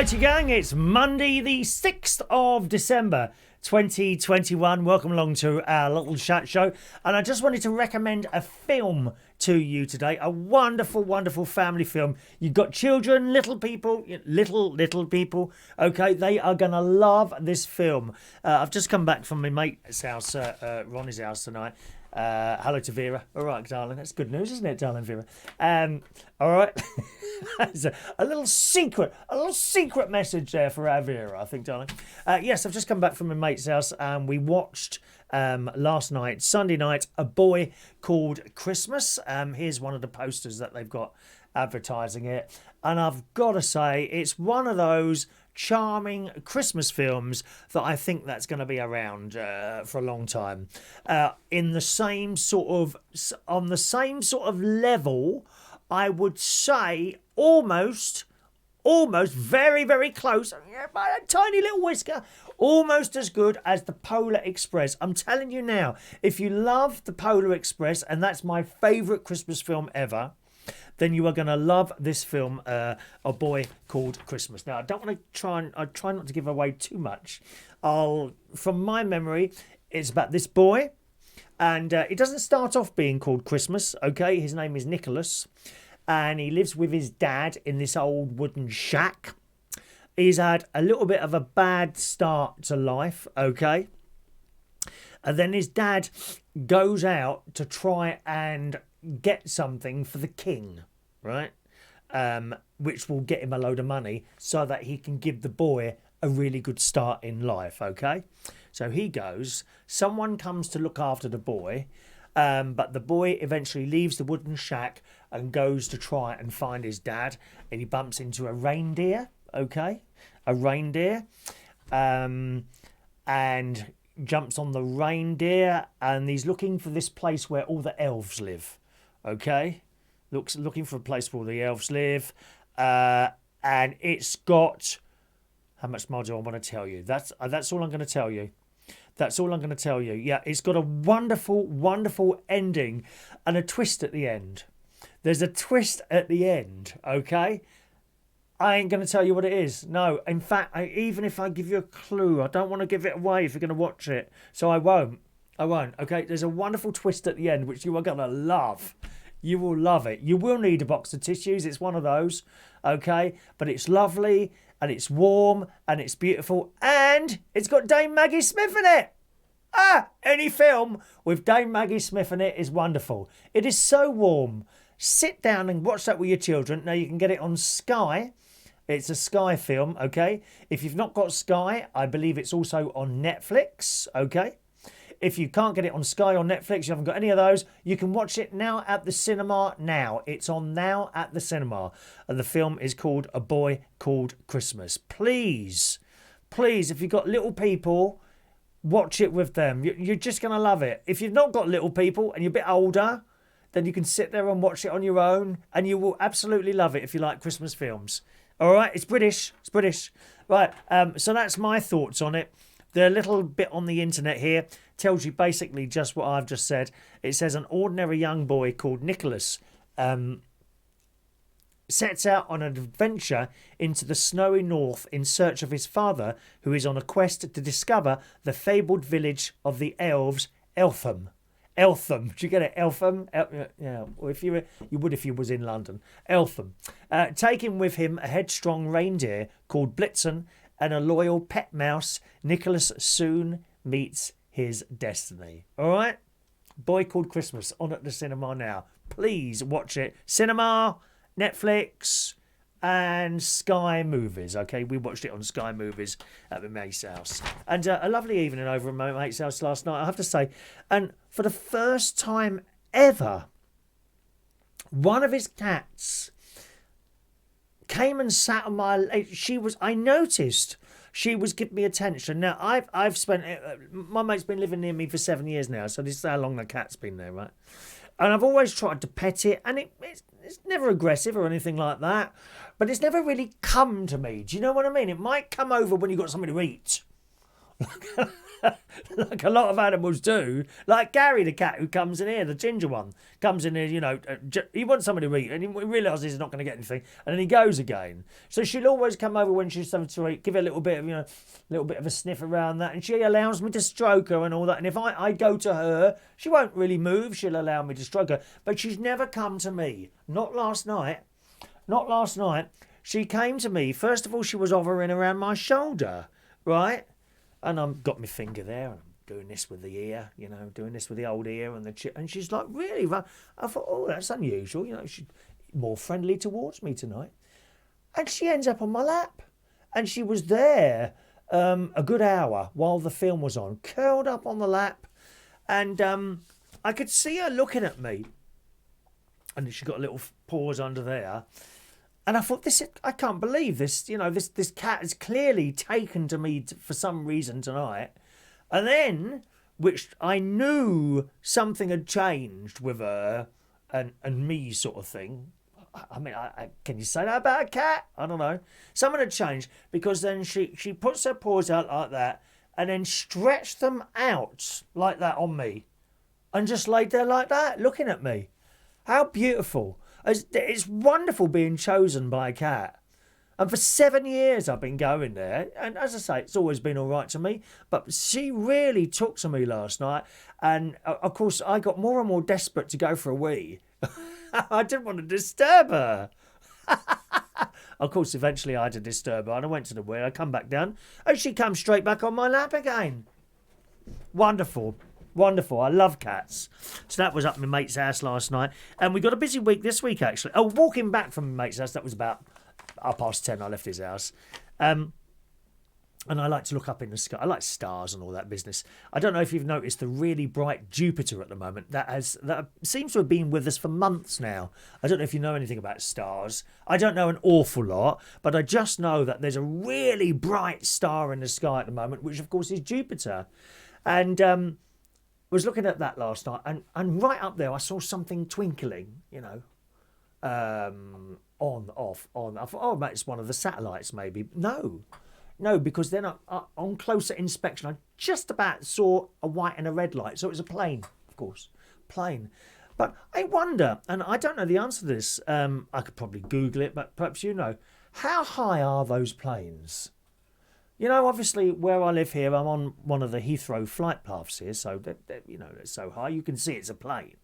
Righty gang, it's Monday the 6th of December 2021. Welcome along to our little chat show. And I just wanted to recommend a film to you today. A wonderful, wonderful family film. You've got children, little people, okay? They are going to love this film. I've just come back from my mate's house, Ronnie's house tonight. Hello to Vera. All right, darling. That's good news, isn't it, darling Vera? All right. a little secret message there for our Vera, I think, darling. Yes, I've just come back from my mate's house and we watched last night, Sunday night, A Boy Called Christmas. Here's one of the posters that they've got advertising it. And I've got to say, it's one of those charming Christmas films that I think that's going to be around for a long time. On the same sort of level, I would say almost very, very close, by a tiny little whisker, almost as good as the Polar Express. I'm telling you now, if you love the Polar Express, and that's my favourite Christmas film ever, then you are going to love this film, A Boy Called Christmas. Now, I try not to give away too much. From my memory, it's about this boy, and it doesn't start off being called Christmas, okay? His name is Nicholas, and he lives with his dad in this old wooden shack. He's had a little bit of a bad start to life, okay? And then his dad goes out to try and get something for the king, right? Which will get him a load of money so that he can give the boy a really good start in life, okay? So he goes, someone comes to look after the boy, but the boy eventually leaves the wooden shack and goes to try and find his dad, and he bumps into a reindeer, okay? A reindeer, and jumps on the reindeer, and he's looking for this place where all the elves live. Okay, looking for a place where the elves live, and it's got, how much more do I want to tell you? That's all I'm going to tell you. That's all I'm going to tell you. Yeah, it's got a wonderful, wonderful ending and a twist at the end. There's a twist at the end, okay? I ain't going to tell you what it is. No, in fact, even if I give you a clue, I don't want to give it away if you're going to watch it. So I won't, okay? There's a wonderful twist at the end, which you are going to love. You will love it. You will need a box of tissues. It's one of those, okay? But it's lovely, and it's warm, and it's beautiful, and it's got Dame Maggie Smith in it. Any film with Dame Maggie Smith in it is wonderful. It is so warm. Sit down and watch that with your children. Now, you can get it on Sky. It's a Sky film, okay? If you've not got Sky, I believe it's also on Netflix, okay? If you can't get it on Sky or Netflix, you haven't got any of those, you can watch it now at the cinema now. It's on now at the cinema. And the film is called A Boy Called Christmas. Please, if you've got little people, watch it with them. You're just going to love it. If you've not got little people and you're a bit older, then you can sit there and watch it on your own, and you will absolutely love it if you like Christmas films. All right, it's British. Right, so that's my thoughts on it. The little bit on the internet here tells you basically just what I've just said. It says an ordinary young boy called Nicholas sets out on an adventure into the snowy north in search of his father, who is on a quest to discover the fabled village of the elves, Eltham. Eltham, do you get it? Eltham? Yeah, well, you would if you was in London. Eltham. Taking with him a headstrong reindeer called Blitzen and a loyal pet mouse, Nicholas soon meets his destiny. All right? Boy Called Christmas, on at the cinema now. Please watch it. Cinema, Netflix, and Sky Movies. Okay, we watched it on Sky Movies at my mate's house. And a lovely evening over at my mate's house last night, I have to say. And for the first time ever, one of his cats came and sat on I noticed she was giving me attention. Now, I've spent, my mate's been living near me for 7 years now, so this is how long the cat's been there, right? And I've always tried to pet it, and it's never aggressive or anything like that, but it's never really come to me. Do you know what I mean? It might come over when you've got something to eat, like a lot of animals do. Like Gary, the cat who comes in here, the ginger one, comes in here, he wants somebody to eat, and he realises he's not going to get anything, and then he goes again. So she'll always come over when she's something to eat, give her a little bit of a sniff around that, and she allows me to stroke her and all that. And if I go to her, she won't really move. She'll allow me to stroke her, but she's never come to me. Not last night. Not last night. She came to me. First of all, she was hovering around my shoulder, right? And I've got my finger there, and I'm doing this with the ear, doing this with the old ear and the chip. And she's like, really? I thought, oh, that's unusual. She's more friendly towards me tonight. And she ends up on my lap. And she was there a good hour while the film was on, curled up on the lap. And I could see her looking at me. And she got a little pause under there. And I thought, I can't believe this. This cat has clearly taken to me for some reason tonight. And then, which I knew something had changed with her and me sort of thing. I mean, can you say that about a cat? I don't know. Something had changed because then she puts her paws out like that and then stretched them out like that on me. And just laid there like that, looking at me. How beautiful. It's wonderful being chosen by a cat. And for 7 years I've been going there. And as I say, it's always been all right to me. But she really took to me last night. And of course, I got more and more desperate to go for a wee. I didn't want to disturb her. Of course, eventually I had to disturb her. And I went to the wee. I come back down. And she comes straight back on my lap again. Wonderful. Wonderful. I love cats. So that was up at my mate's house last night. And we got a busy week this week, actually. Oh, walking back from my mate's house, that was about 10:30. I left his house. And I like to look up in the sky. I like stars and all that business. I don't know if you've noticed the really bright Jupiter at the moment. That seems to have been with us for months now. I don't know if you know anything about stars. I don't know an awful lot, but I just know that there's a really bright star in the sky at the moment, which of course is Jupiter. And was looking at that last night, and right up there I saw something twinkling, on, off, on. I thought, oh, mate, it's one of the satellites maybe. No, because then on closer inspection, I just about saw a white and a red light. So it was a plane, of course, plane. But I wonder, and I don't know the answer to this, I could probably Google it, but perhaps you know, how high are those planes? Obviously, where I live here, I'm on one of the Heathrow flight paths here, so it's so high you can see it's a plane.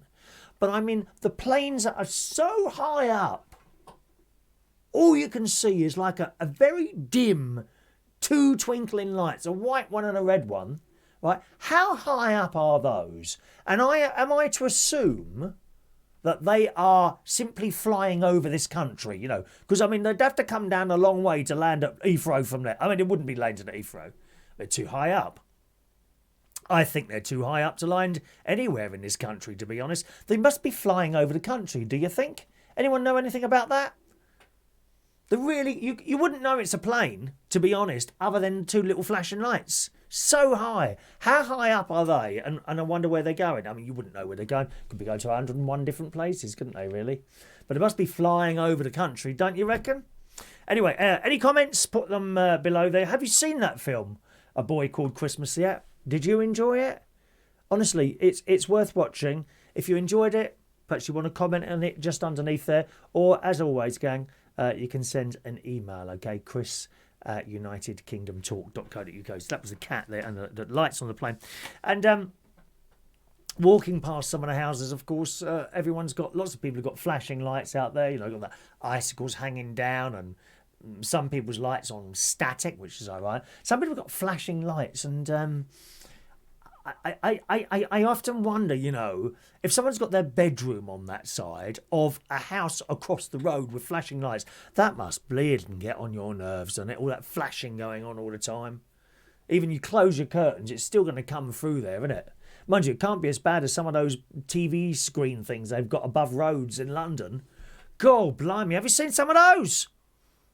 But I mean, the planes that are so high up, all you can see is like a very dim 2 twinkling lights, a white one and a red one, right? How high up are those? And am I to assume that they are simply flying over this country, because, I mean, they'd have to come down a long way to land at Heathrow from there. I mean, it wouldn't be landed at Heathrow. They're too high up. I think they're too high up to land anywhere in this country, to be honest. They must be flying over the country, do you think? Anyone know anything about that? You wouldn't know it's a plane, to be honest, other than 2 little flashing lights. So high. How high up are they? And I wonder where they're going. I mean, you wouldn't know where they're going. Could be going to 101 different places, couldn't they, really? But they must be flying over the country, don't you reckon? Anyway, any comments? Put them below there. Have you seen that film, A Boy Called Christmas Yet? Did you enjoy it? Honestly, it's worth watching. If you enjoyed it, perhaps you want to comment on it just underneath there. Or, as always, gang, you can send an email, okay? Chris at unitedkingdomtalk.co.uk. So that was the cat there and the lights on the plane. And walking past some of the houses, of course, lots of people have got flashing lights out there. Got the icicles hanging down, and some people's lights on static, which is alright. Some people have got flashing lights, and I often wonder, if someone's got their bedroom on that side of a house across the road with flashing lights, that must bleed and get on your nerves, doesn't it? All that flashing going on all the time. Even you close your curtains, it's still going to come through there, isn't it? Mind you, it can't be as bad as some of those TV screen things they've got above roads in London. God, blimey, have you seen some of those?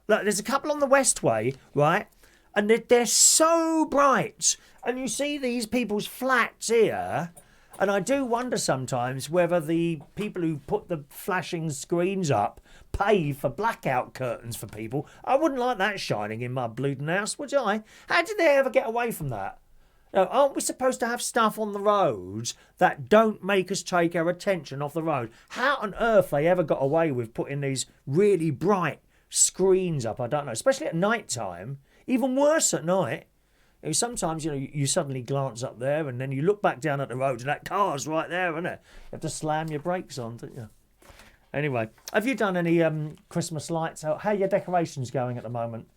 Look, there's a couple on the Westway, right? And they're so bright. And you see these people's flats here. And I do wonder sometimes whether the people who put the flashing screens up pay for blackout curtains for people. I wouldn't like that shining in my bleeding house, would I? How did they ever get away from that? Now, aren't we supposed to have stuff on the roads that don't make us take our attention off the road? How on earth they ever got away with putting these really bright screens up? I don't know, especially at night time. Even worse at night. Sometimes, you suddenly glance up there and then you look back down at the road and that car's right there, isn't it? You have to slam your brakes on, don't you? Anyway, have you done any Christmas lights? How are your decorations going at the moment?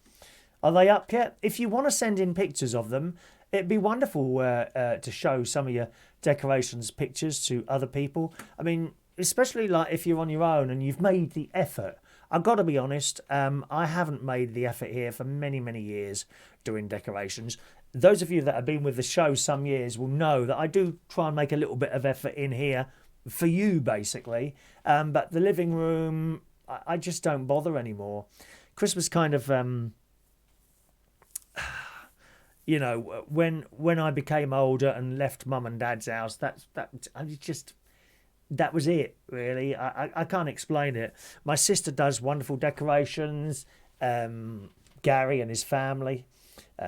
Are they up yet? If you want to send in pictures of them, it'd be wonderful to show some of your decorations pictures to other people. I mean, especially like if you're on your own and you've made the effort. I've got to be honest, I haven't made the effort here for many, many years doing decorations. Those of you that have been with the show some years will know that I do try and make a little bit of effort in here for you, basically. But the living room, I just don't bother anymore. Christmas kind of... when I became older and left mum and dad's house, that was it, really. I can't explain it. My sister does wonderful decorations. Gary and his family,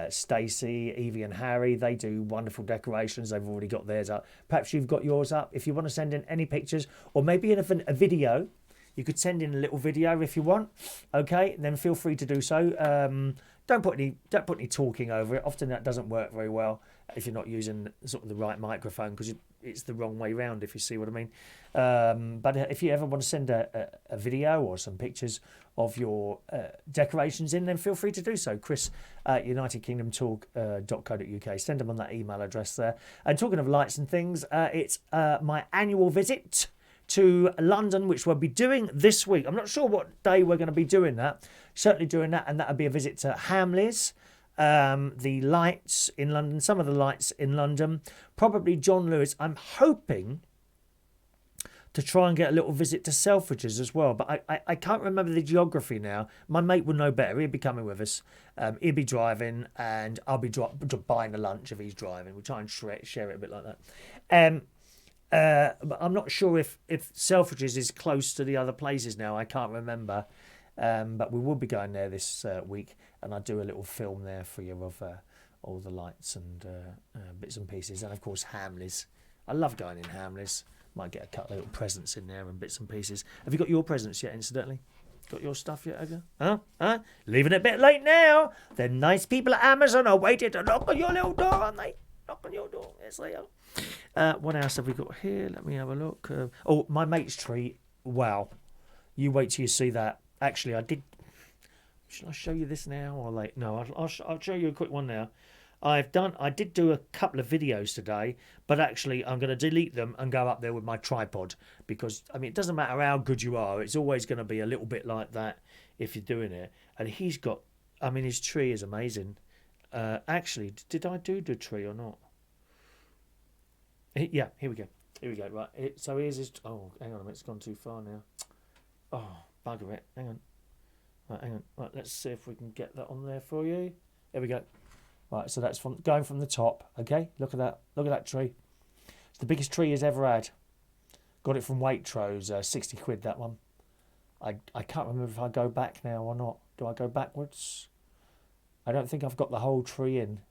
Stacey, Evie and Harry, they do wonderful decorations. They've already got theirs up. Perhaps you've got yours up. If you want to send in any pictures or maybe a video, you could send in a little video if you want. Okay, then feel free to do so. Don't put any talking over it. Often that doesn't work very well if you're not using sort of the right microphone because it's the wrong way round, if you see what I mean. But if you ever want to send a video or some pictures of your decorations in, then feel free to do so. Chris at unitedkingdomtalk.co.uk. Send them on that email address there. And talking of lights and things, it's my annual visit to London, which we'll be doing this week. I'm not sure what day we're going to be doing that. Certainly doing that, and that'll be a visit to Hamleys, the lights in London, some of the lights in London, probably John Lewis. I'm hoping to try and get a little visit to Selfridges as well, but I can't remember the geography now. My mate would know better. He'll be coming with us. He'll be driving, and I'll be buying the lunch if he's driving. We'll try and share it a bit like that. But I'm not sure if Selfridges is close to the other places now. I can't remember. But we will be going there this week, and I'll do a little film there for you of all the lights and bits and pieces. And of course, Hamleys. I love going in Hamleys. Might get a couple of little presents in there and bits and pieces. Have you got your presents yet, incidentally? Got your stuff yet, have you? Huh? Leaving it a bit late now. The nice people at Amazon are waiting to knock on your little door, aren't they? Knock on your door. Yes, they are. What else have we got here? Let me have a look. My mate's tree. Wow. You wait till you see that. Actually, I did. Should I show you this now or late? No, I'll show you a quick one now. I did do a couple of videos today, but actually I'm going to delete them and go up there with my tripod because, I mean, it doesn't matter how good you are. It's always going to be a little bit like that if you're doing it. And he's got, I mean, his tree is amazing. Actually, did I do the tree or not? Yeah, here we go. Right. So here's his. Oh, hang on a minute. It's gone too far now. Oh, bugger it. Hang on. Right, let's see if we can get that on there for you. There we go. Right, so that's going from the top. Okay, look at that. Look at that tree. It's the biggest tree he's ever had. Got it from Waitrose. 60 quid, that one. I can't remember if I go back now or not. Do I go backwards? I don't think I've got the whole tree in.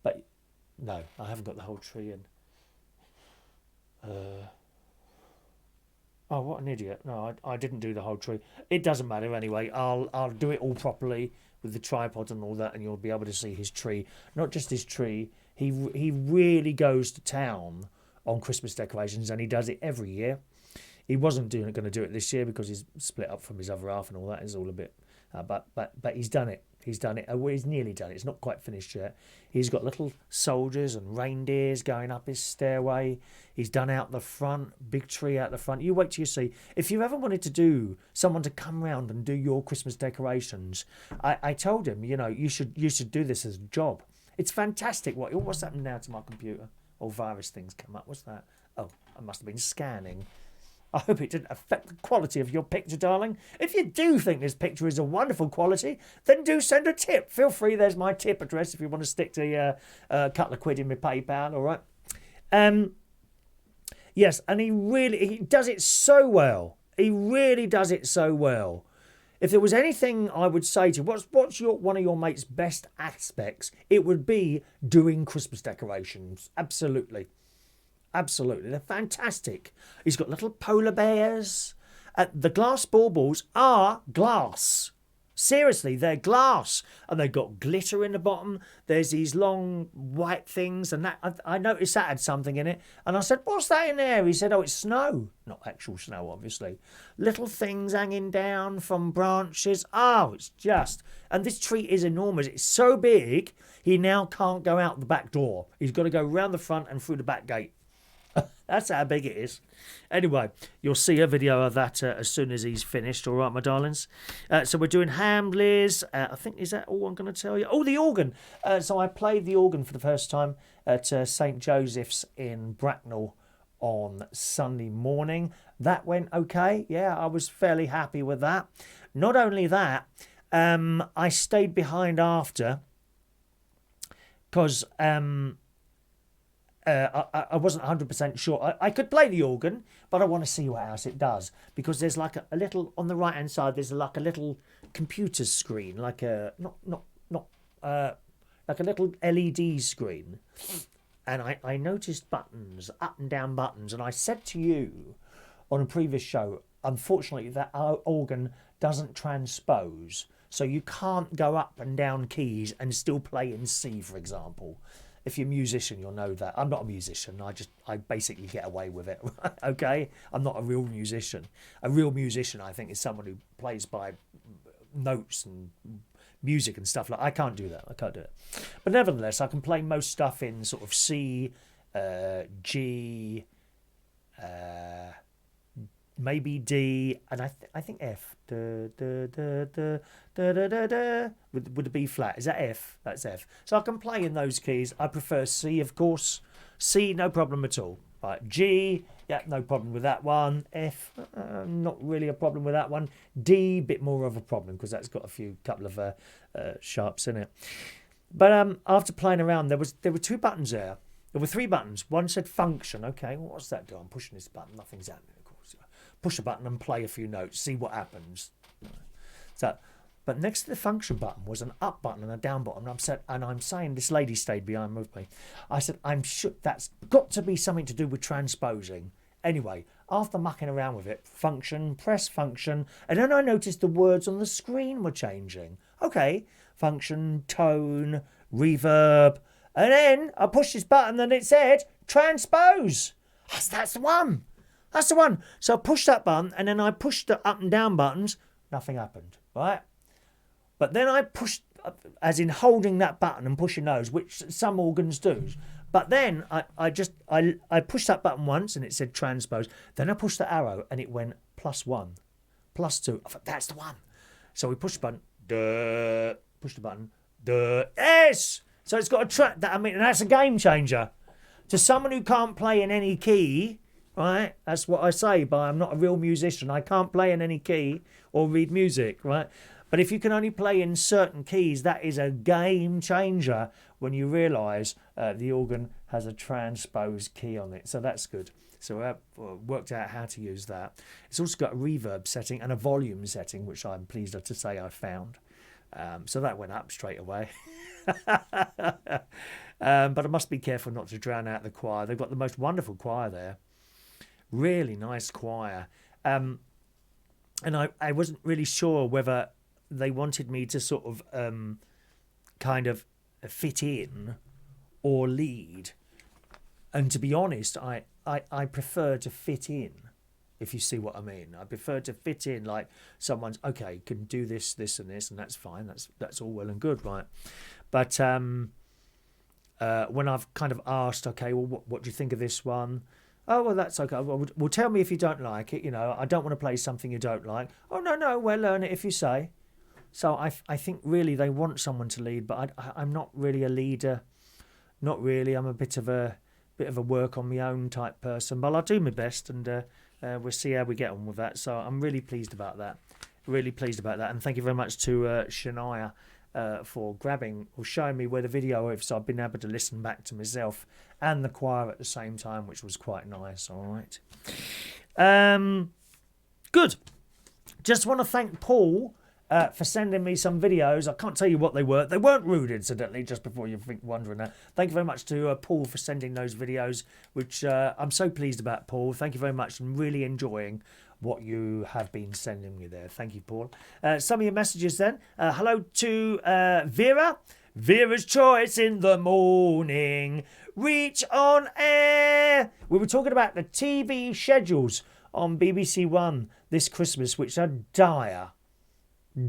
But, no, I haven't got the whole tree in. Oh, what an idiot. No, I didn't do the whole tree. It doesn't matter anyway. I'll do it all properly with the tripod and all that, and you'll be able to see his tree. Not just his tree. He really goes to town on Christmas decorations, and he does it every year. He wasn't going to do it this year because he's split up from his other half and all that. It's all a bit... But he's done it. He's done it. Well, he's nearly done it. It's not quite finished yet. He's got little soldiers and reindeers going up his stairway. He's done out the front, big tree out the front. You wait till you see. If you ever wanted to do someone to come round and do your Christmas decorations, I told him, you should do this as a job. It's fantastic. What's happened now to my computer? All virus things come up. What's that? Oh, I must have been scanning. I hope it didn't affect the quality of your picture, darling. If you do think this picture is a wonderful quality, then do send a tip. Feel free, there's my tip address if you want to stick to a couple of quid in my PayPal, all right? Yes, and he does it so well. He really does it so well. if there was anything I would say to you, what's one of your mate's best aspects, it would be doing Christmas decorations. Absolutely. Absolutely. They're fantastic. He's got little polar bears. The glass baubles are glass. Seriously, they're glass. And they've got glitter in the bottom. There's these long white things. And that I noticed that had something in it. And I said, what's that in there? He said, oh, it's snow. Not actual snow, obviously. Little things hanging down from branches. Oh, it's just... And this tree is enormous. It's so big, he now can't go out the back door. He's got to go round the front and through the back gate. That's how big it is. Anyway, you'll see a video of that as soon as he's finished. All right, my darlings. So we're doing Hamleys. I think, is that all I'm going to tell you? Oh, the organ. So I played the organ for the first time at St. Joseph's in Bracknell on Sunday morning. That went okay. Yeah, I was fairly happy with that. Not only that, I stayed behind after because... I wasn't 100% sure. I could play the organ, but I want to see what else it does. Because there's like a little, on the right-hand side, there's like a little computer screen, like a, like a little LED screen. And I noticed buttons, up and down buttons. And I said to you on a previous show, unfortunately, that our organ doesn't transpose. So you can't go up and down keys and still play in C, for example. If you're a musician, you'll know that. I'm not a musician. I basically get away with it. Okay? I'm not a real musician. A real musician, I think, is someone who plays by notes and music and stuff like that. I can't do that. I can't do it. But nevertheless, I can play most stuff in sort of C, G, maybe D, and I think F. Would the B flat? Is that F? That's F. So I can play in those keys. I prefer C, of course. C, no problem at all. Right, G, yeah, no problem with that one. F, not really a problem with that one. D, bit more of a problem because that's got a couple of sharps in it. But after playing around, there were two buttons there. There were three buttons. One said function. Okay, well, what's that do? I'm pushing this button. Nothing's happening. Push a button and play a few notes, see what happens. So, but next to the function button was an up button and a down button. And I'm saying, this lady stayed behind with me. I said, I'm sure that's got to be something to do with transposing. Anyway, after mucking around with it, function, press function, and then I noticed the words on the screen were changing. Okay, function, tone, reverb, and then I pushed this button and it said transpose. That's the one. That's the one. So I pushed that button and then I pushed the up and down buttons. Nothing happened, right? But then I pushed, as in holding that button and pushing those, which some organs do. But then I pushed that button once and it said transpose. Then I pushed the arrow and it went +1, +2. I thought, that's the one. So we pushed the button. Duh. Push the button. Duh. Yes! So it's got a track. That's a game changer. To someone who can't play in any key... Right, that's what I say. But I'm not a real musician. I can't play in any key or read music. Right, but if you can only play in certain keys, that is a game changer when you realise the organ has a transposed key on it. So that's good. So I worked out how to use that. It's also got a reverb setting and a volume setting, which I'm pleased to say I found. So that went up straight away. But I must be careful not to drown out the choir. They've got the most wonderful choir there. Really nice choir. And I wasn't really sure whether they wanted me to sort of kind of fit in or lead. And to be honest, I prefer to fit in, if you see what I mean. I prefer to fit in, like someone's, okay, can do this, this and this, and that's fine. That's all well and good, right? But when I've kind of asked, okay, well, what do you think of this one? Oh, well, that's okay. Well, tell me if you don't like it. You know, I don't want to play something you don't like. Oh, no, we'll learn it if you say. So I think really they want someone to lead, but I'm not really a leader. Not really. I'm a bit of a work on my own type person, but I'll do my best, and we'll see how we get on with that. So I'm really pleased about that. Really pleased about that, and thank you very much to Shania for grabbing or showing me where the video is, so I've been able to listen back to myself and the choir at the same time, which was quite nice. All right. Good. Just want to thank Paul for sending me some videos. I can't tell you what they were. They weren't rude, incidentally, just before you think wondering that. Thank you very much to Paul for sending those videos, which I'm so pleased about, Paul. Thank you very much. I'm really enjoying what you have been sending me there. Thank you, Paul. Some of your messages then. Hello to Vera. Vera's Choice in the morning. Reach on air. We were talking about the TV schedules on BBC One this Christmas, which are dire.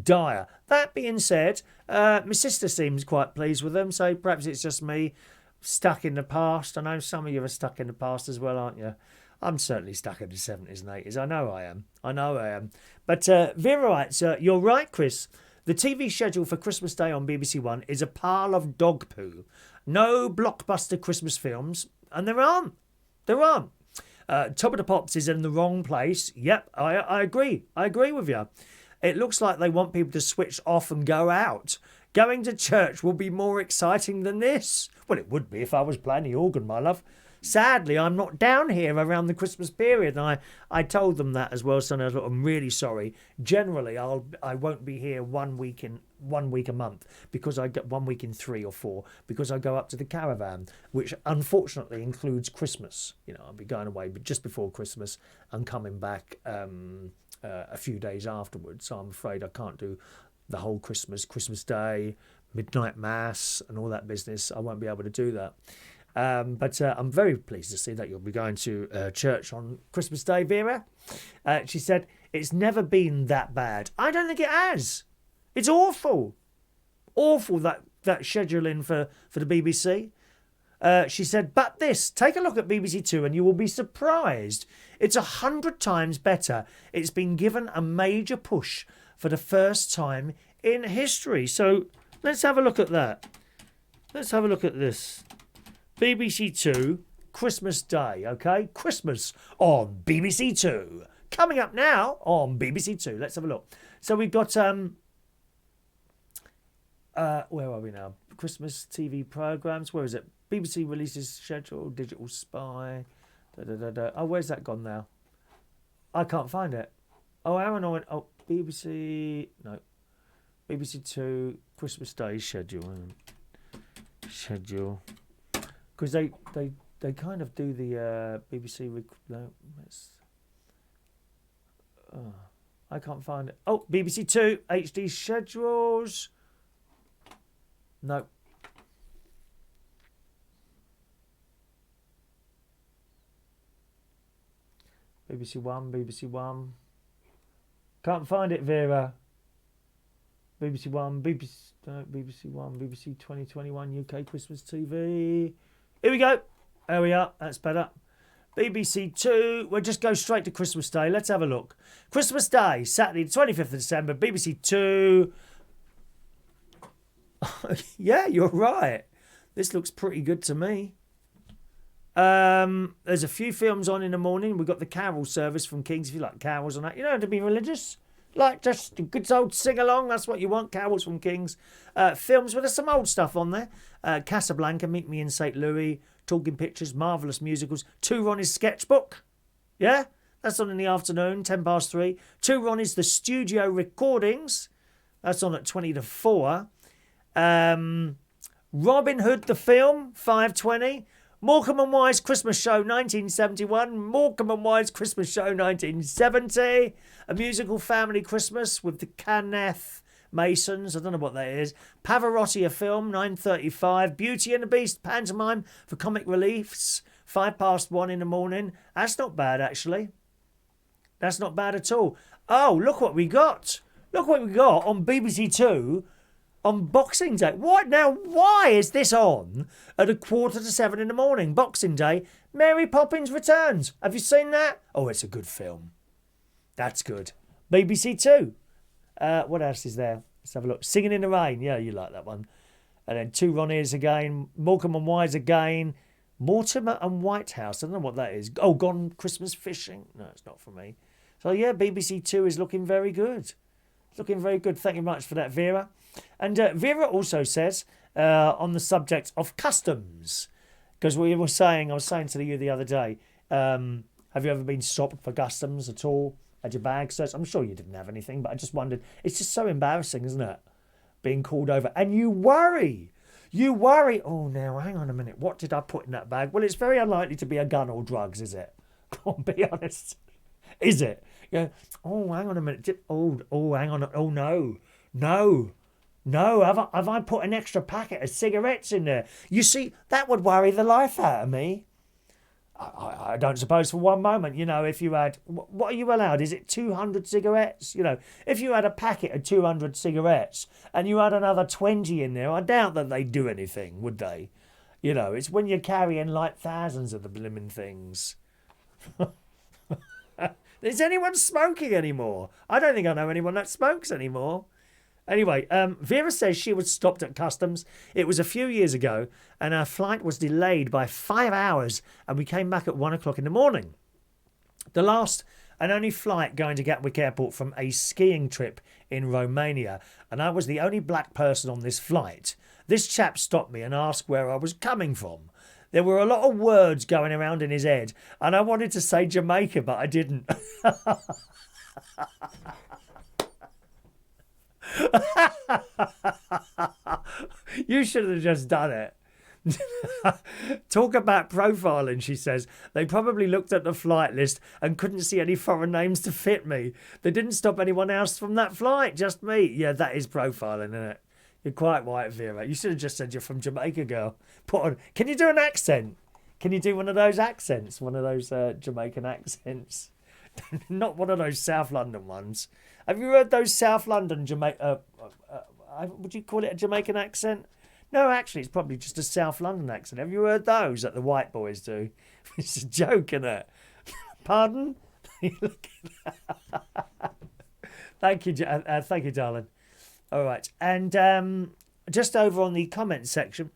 Dire. That being said, my sister seems quite pleased with them, so perhaps it's just me stuck in the past. I know some of you are stuck in the past as well, aren't you? I'm certainly stuck in the 70s and 80s. I know I am. But Vera writes, you're right, Chris. The TV schedule for Christmas Day on BBC One is a pile of dog poo. No blockbuster Christmas films, and there aren't. Top of the Pops is in the wrong place. Yep, I agree. I agree with you. It looks like they want people to switch off and go out. Going to church will be more exciting than this. Well, it would be if I was playing the organ, my love. Sadly, I'm not down here around the Christmas period, and I told them that as well. So I'm really sorry. Generally, I won't be here 1 week a month, because I get 1 week in 3 or 4, because I go up to the caravan, which unfortunately includes Christmas. You know, I'll be going away just before Christmas and coming back a few days afterwards. So I'm afraid I can't do the whole Christmas Day, midnight mass, and all that business. I won't be able to do that. But I'm very pleased to see that you'll be going to church on Christmas Day, Vera. She said, it's never been that bad. I don't think it has. It's awful. Awful, that scheduling for the BBC. She said, but take a look at BBC Two and you will be surprised. It's 100 times better. It's been given a major push for the first time in history. So let's have a look at that. Let's have a look at this. BBC Two, Christmas Day, okay? Christmas on BBC Two. Coming up now on BBC Two. Let's have a look. So we've got, where are we now? Christmas TV programmes. Where is it? BBC releases schedule, Digital Spy. Oh, where's that gone now? I can't find it. Oh, how annoying. Oh, BBC, no. BBC Two, Christmas Day schedule. Because they kind of do the BBC. I can't find it. Oh, BBC Two HD schedules. No. BBC One. Can't find it, Vera. BBC One, BBC 2021 UK Christmas TV. Here we go. There we are. That's better. BBC Two. We'll just go straight to Christmas Day. Let's have a look. Christmas Day, Saturday, the 25th of December. BBC Two. Yeah, you're right. This looks pretty good to me. There's a few films on in the morning. We've got the carol service from Kings, if you like carols and that. You don't have to be religious. Like just a good old sing-along. That's what you want, carols from Kings. Films, well, there's some old stuff on there. Casablanca, Meet Me in St. Louis, Talking Pictures, Marvellous Musicals. Two Ronnie's Sketchbook. Yeah, that's on in the afternoon, 3:10. Two Ronnie's The Studio Recordings. That's on at 3:40. Robin Hood the film, 5:20. Morecambe and Wise Christmas Show 1971. Morecambe and Wise Christmas Show 1970. A Musical Family Christmas with the Kenneth Masons. I don't know what that is. Pavarotti a film 9:35. Beauty and the Beast pantomime for comic reliefs 1:05 in the morning. That's not bad, actually. That's not bad at all. Oh, look what we got. Look what we got on BBC Two. On Boxing Day. What now? Why is this on at 6:45 in the morning? Boxing Day. Mary Poppins Returns. Have you seen that? Oh, it's a good film. That's good. BBC Two. What else is there? Let's have a look. Singing in the Rain. Yeah, you like that one. And then Two Ronnies again. Morecambe and Wise again. Mortimer and Whitehouse. I don't know what that is. Oh, Gone Christmas Fishing. No, it's not for me. So yeah, BBC Two is looking very good. Looking very good. Thank you much for that, Vera. And Vera also says on the subject of customs, because I was saying to you the other day, have you ever been stopped for customs at all? Had your bag searched? I'm sure you didn't have anything, but I just wondered. It's just so embarrassing, isn't it? Being called over. And you worry. You worry. Oh, now, hang on a minute. What did I put in that bag? Well, it's very unlikely to be a gun or drugs, is it? Come on, be honest. Is it? Yeah. Oh, hang on a minute. Hang on. Oh, no. No, have I put an extra packet of cigarettes in there? You see, that would worry the life out of me. I don't suppose for one moment, if you had, what are you allowed? Is it 200 cigarettes? If you had a packet of 200 cigarettes and you had another 20 in there, I doubt that they'd do anything, would they? It's when you're carrying like thousands of the blimmin' things. Is anyone smoking anymore? I don't think I know anyone that smokes anymore. Anyway, Vera says she was stopped at customs. It was a few years ago, and our flight was delayed by 5 hours, and we came back at 1 o'clock in the morning. The last and only flight going to Gatwick Airport from a skiing trip in Romania, and I was the only black person on this flight. This chap stopped me and asked where I was coming from. There were a lot of words going around in his head, and I wanted to say Jamaica, but I didn't. You should have just done it. Talk about profiling, she says. They probably looked at the flight list and couldn't see any foreign names to fit me. They didn't stop anyone else from that flight, just me. Yeah, that is profiling, isn't it? You're quite right, Vera. You should have just said you're from Jamaica, girl. Can you do an accent? Can you do one of those accents? One of those Jamaican accents? Not one of those South London ones. Have you heard those South London would you call it a Jamaican accent? No, actually, it's probably just a South London accent. Have you heard those that the white boys do? It's a joke, isn't it? Pardon? Thank you, darling. All right, and just over on the comments section,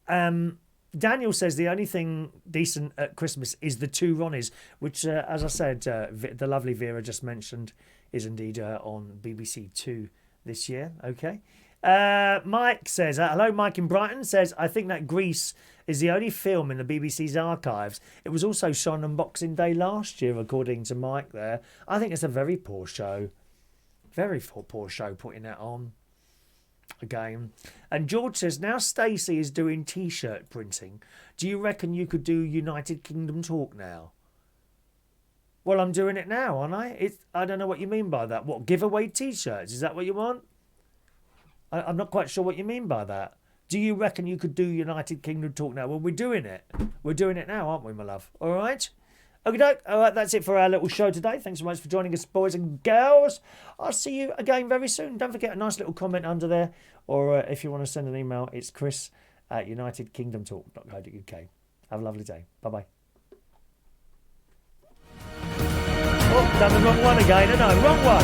Daniel says the only thing decent at Christmas is the two Ronnies, which, as I said, the lovely Vera just mentioned, is indeed on BBC Two this year. Okay. Mike says, hello, Mike in Brighton, says, I think that Grease is the only film in the BBC's archives. It was also shown on Boxing Day last year, according to Mike there. I think it's a very poor show. Very poor show putting that on. Again. And George says, now Stacey is doing T-shirt printing. Do you reckon you could do United Kingdom talk now? Well, I'm doing it now, aren't I? I don't know what you mean by that. What, giveaway T-shirts? Is that what you want? I'm not quite sure what you mean by that. Do you reckon you could do United Kingdom talk now? Well, we're doing it. We're doing it now, aren't we, my love? All right? Okay, all right, that's it for our little show today. Thanks so much for joining us, boys and girls. I'll see you again very soon. Don't forget a nice little comment under there. Or if you want to send an email, it's chris@unitedkingdomtalk.co.uk. Have a lovely day. Bye-bye. Oh, done the wrong one again, haven't I? Wrong one.